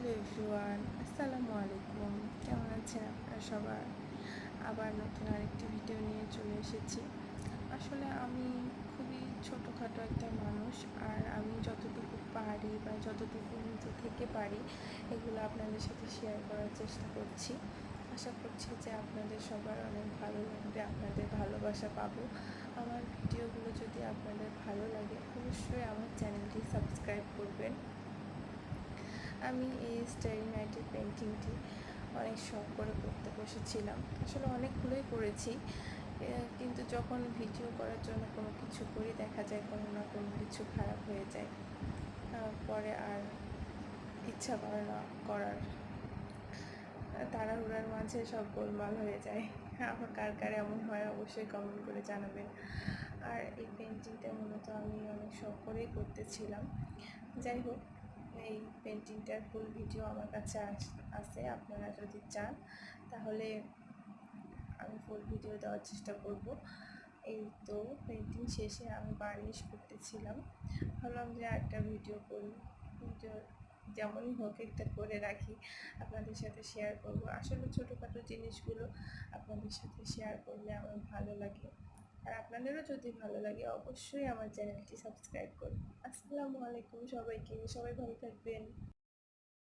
Hello everyone, আসসালামু আলাইকুম। কেমন আছেন আপনারা সবাই? আবার নতুন আরেকটি ভিডিও নিয়ে চলে এসেছি। আসলে আমি খুবই ছোটোখাটো একটা মানুষ, আর আমি যতটুকু পারি বা যতটুকু নিজে থেকে পারি এগুলো আপনাদের সাথে শেয়ার করার চেষ্টা করছি। আশা করছি যে আপনাদের সবার অনেক ভালো লাগবে, আপনাদের ভালোবাসা পাবো। আমার ভিডিওগুলো যদি আপনাদের ভালো লাগে অবশ্যই আমার চ্যানেলটি সাবস্ক্রাইব করবেন। আমি এই স্টারি নাইটের পেন্টিংটি অনেক শখ করে করতে বসেছিলাম। আসলে অনেকগুলোই করেছি, কিন্তু যখন ভিডিও করার জন্য কোনো কিছু করি দেখা যায় কোনো না কোনো কিছু খারাপ হয়ে যায়। পরে আর ইচ্ছা করে না করার, তাড়াহুড়ার মাঝে সব গোলমাল হয়ে যায়। আমার কার কার এমন হয় অবশ্যই কমেন্ট করে জানাবেন। আর এই পেন্টিংটা মূলত আমি অনেক শখ করেই করতেছিলাম। যাই হোক, এই পেন্টিংটার ফুল ভিডিও আমার কাছে আছে। আপনারা যদি চান তাহলে আমি ফুল ভিডিও দেওয়ার চেষ্টা করব। এই তো পেন্টিং শেষে আমি বার্নিশ করতেছিলাম। ভাবলাম যে একটা ভিডিও করি, ভিডিও যেমনই হোক একটা করে রাখি, আপনাদের সাথে শেয়ার করব। আসলে ছোটোখাটো জিনিসগুলো আপনাদের সাথে শেয়ার করলে আমার ভালো লাগে, আর আপনাদেরও যদি ভালো লাগে অবশ্যই আমার চ্যানেলটি সাবস্ক্রাইব করুন। আসসালামু আলাইকুম সবাইকে, সবাই ভালো থাকবেন।